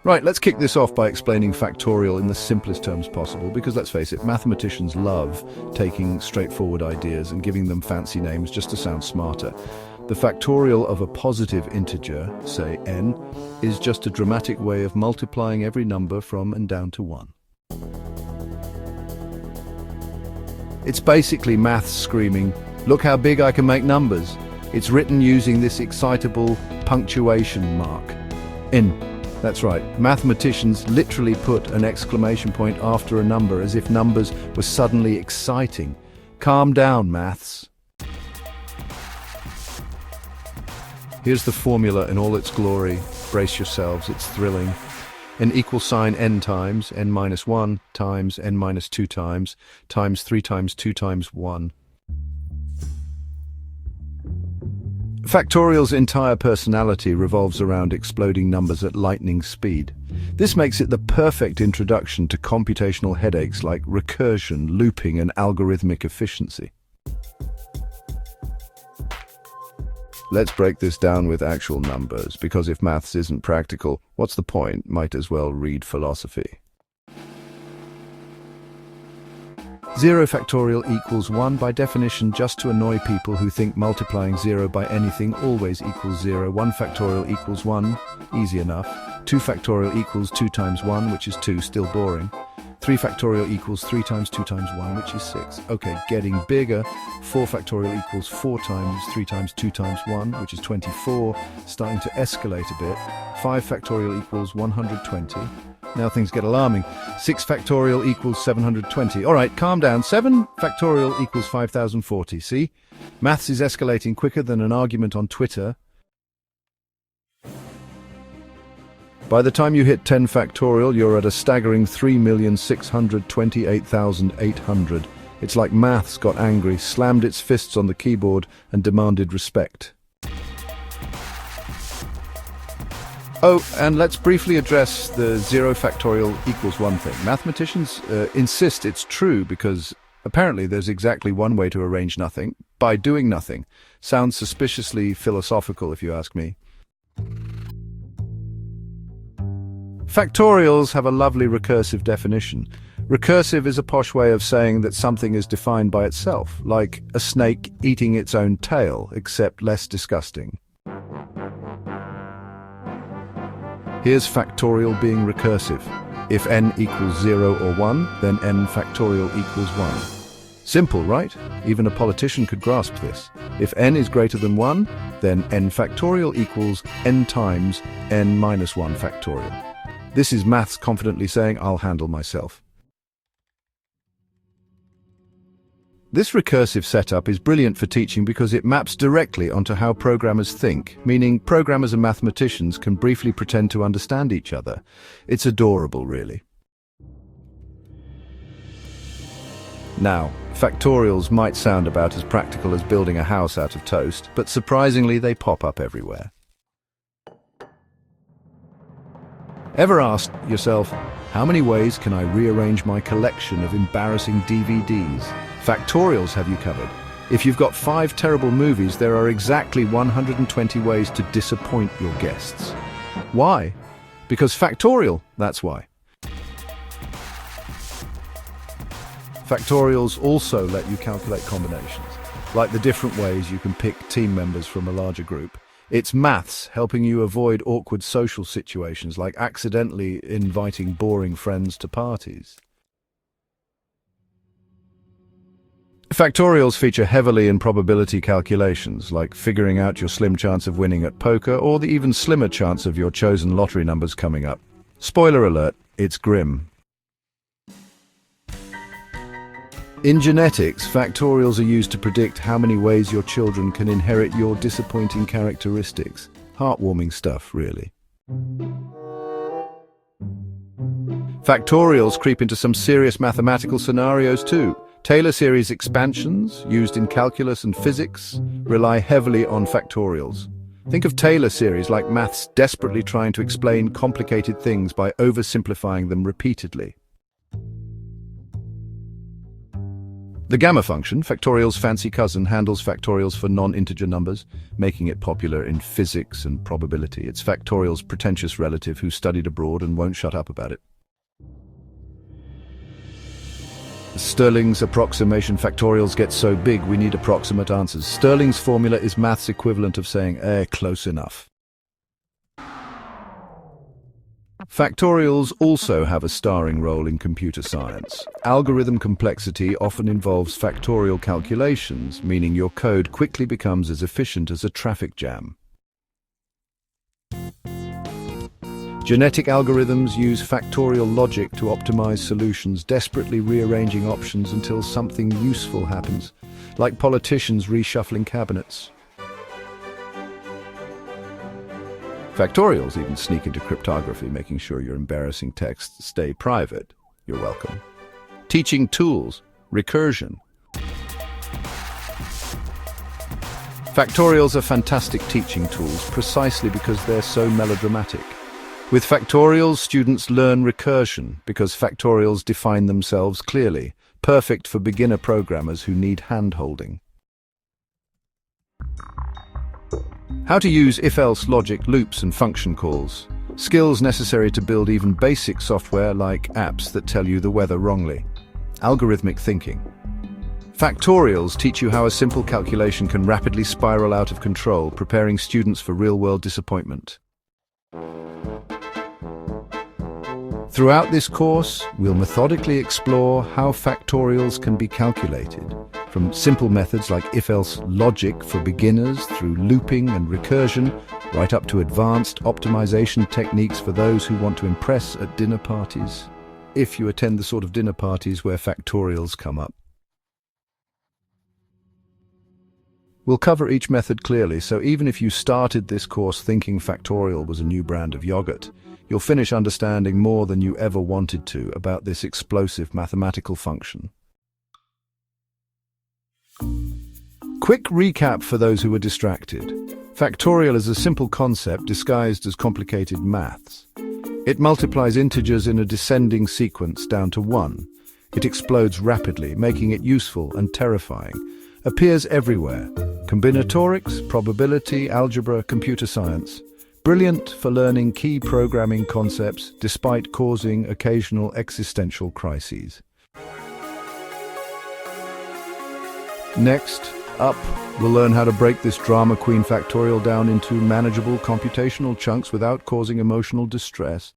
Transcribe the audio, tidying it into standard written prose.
Right, let's kick this off by explaining factorial in the simplest terms possible, because let's face it, mathematicians love taking straightforward ideas and giving them fancy names just to sound smarter. The factorial of a positive integer, say n, is just a dramatic way of multiplying every number from and down to 1. It's basically maths screaming, "Look how big I can make numbers." It's written using this excitable punctuation mark, n. That's right, mathematicians literally put an exclamation point after a number as if numbers were suddenly exciting. Calm down, maths. Here's the formula in all its glory. Brace yourselves, it's thrilling. N equals sign n times, n minus 1 times, n minus 2 times 3 times 2 times 1. Factorial's entire personality revolves around exploding numbers at lightning speed. This makes it the perfect introduction to computational headaches like recursion, looping, and algorithmic efficiency. Let's break this down with actual numbers, because if maths isn't practical, what's the point? Might as well read philosophy. 0 factorial equals 1 by definition, just to annoy people who think multiplying 0 by anything always equals 0. 1 factorial equals 1, easy enough. 2 factorial equals 2 times 1, which is 2, still boring. 3 factorial equals 3 times 2 times 1, which is 6. Okay, getting bigger. 4 factorial equals 4 times 3 times 2 times 1, which is 24. Starting to escalate a bit. 5 factorial equals 120. Now things get alarming. 6 factorial equals 720. All right, calm down. 7 factorial equals 5040. See? Maths is escalating quicker than an argument on Twitter. By the time you hit 10 factorial, you're at a staggering 3,628,800. It's like maths got angry, slammed its fists on the keyboard, and demanded respect. Oh, and let's briefly address the 0 factorial equals 1 thing. Mathematicians insist it's true because apparently there's exactly one way to arrange nothing, by doing nothing. Sounds suspiciously philosophical if you ask me. Factorials have a lovely recursive definition. Recursive is a posh way of saying that something is defined by itself, like a snake eating its own tail, except less disgusting. Here's factorial being recursive. If n equals 0 or 1, then n factorial equals 1. Simple, right? Even a politician could grasp this. If n is greater than 1, then n factorial equals n times n minus 1 factorial. This is maths confidently saying, I'll handle myself. This recursive setup is brilliant for teaching because it maps directly onto how programmers think, meaning programmers and mathematicians can briefly pretend to understand each other. It's adorable, really. Now, factorials might sound about as practical as building a house out of toast, but surprisingly they pop up everywhere. Ever asked yourself, how many ways can I rearrange my collection of embarrassing DVDs? Factorials have you covered. If you've got 5 terrible movies, there are exactly 120 ways to disappoint your guests. Why? Because factorial, that's why. Factorials also let you calculate combinations, like the different ways you can pick team members from a larger group. It's maths helping you avoid awkward social situations, like accidentally inviting boring friends to parties. Factorials feature heavily in probability calculations, like figuring out your slim chance of winning at poker or the even slimmer chance of your chosen lottery numbers coming up. Spoiler alert, it's grim. In genetics, factorials are used to predict how many ways your children can inherit your disappointing characteristics. Heartwarming stuff, really. Factorials creep into some serious mathematical scenarios too. Taylor series expansions, used in calculus and physics, rely heavily on factorials. Think of Taylor series like maths desperately trying to explain complicated things by oversimplifying them repeatedly. The gamma function, Factorial's fancy cousin, handles factorials for non-integer numbers, making it popular in physics and probability. It's Factorial's pretentious relative who studied abroad and won't shut up about it. Stirling's approximation. Factorials get so big we need approximate answers. Stirling's formula is math's equivalent of saying, close enough. Factorials also have a starring role in computer science. Algorithm complexity often involves factorial calculations, meaning your code quickly becomes as efficient as a traffic jam. Genetic algorithms use factorial logic to optimize solutions, desperately rearranging options until something useful happens, like politicians reshuffling cabinets. Factorials even sneak into cryptography, making sure your embarrassing texts stay private. You're welcome. Teaching tools, recursion. Factorials are fantastic teaching tools precisely because they're so melodramatic. With factorials, students learn recursion because factorials define themselves clearly, perfect for beginner programmers who need hand-holding. How to use if-else logic, loops and function calls. Skills necessary to build even basic software like apps that tell you the weather wrongly. Algorithmic thinking. Factorials teach you how a simple calculation can rapidly spiral out of control, preparing students for real-world disappointment. Throughout this course, we'll methodically explore how factorials can be calculated, from simple methods like if-else logic for beginners through looping and recursion, right up to advanced optimization techniques for those who want to impress at dinner parties, if you attend the sort of dinner parties where factorials come up. We'll cover each method clearly, so even if you started this course thinking factorial was a new brand of yogurt, you'll finish understanding more than you ever wanted to about this explosive mathematical function. Quick recap for those who were distracted. Factorial is a simple concept disguised as complicated maths. It multiplies integers in a descending sequence down to 1. It explodes rapidly, making it useful and terrifying. Appears everywhere. Combinatorics, probability, algebra, computer science. Brilliant for learning key programming concepts despite causing occasional existential crises. Next up, we'll learn how to break this drama queen factorial down into manageable computational chunks without causing emotional distress.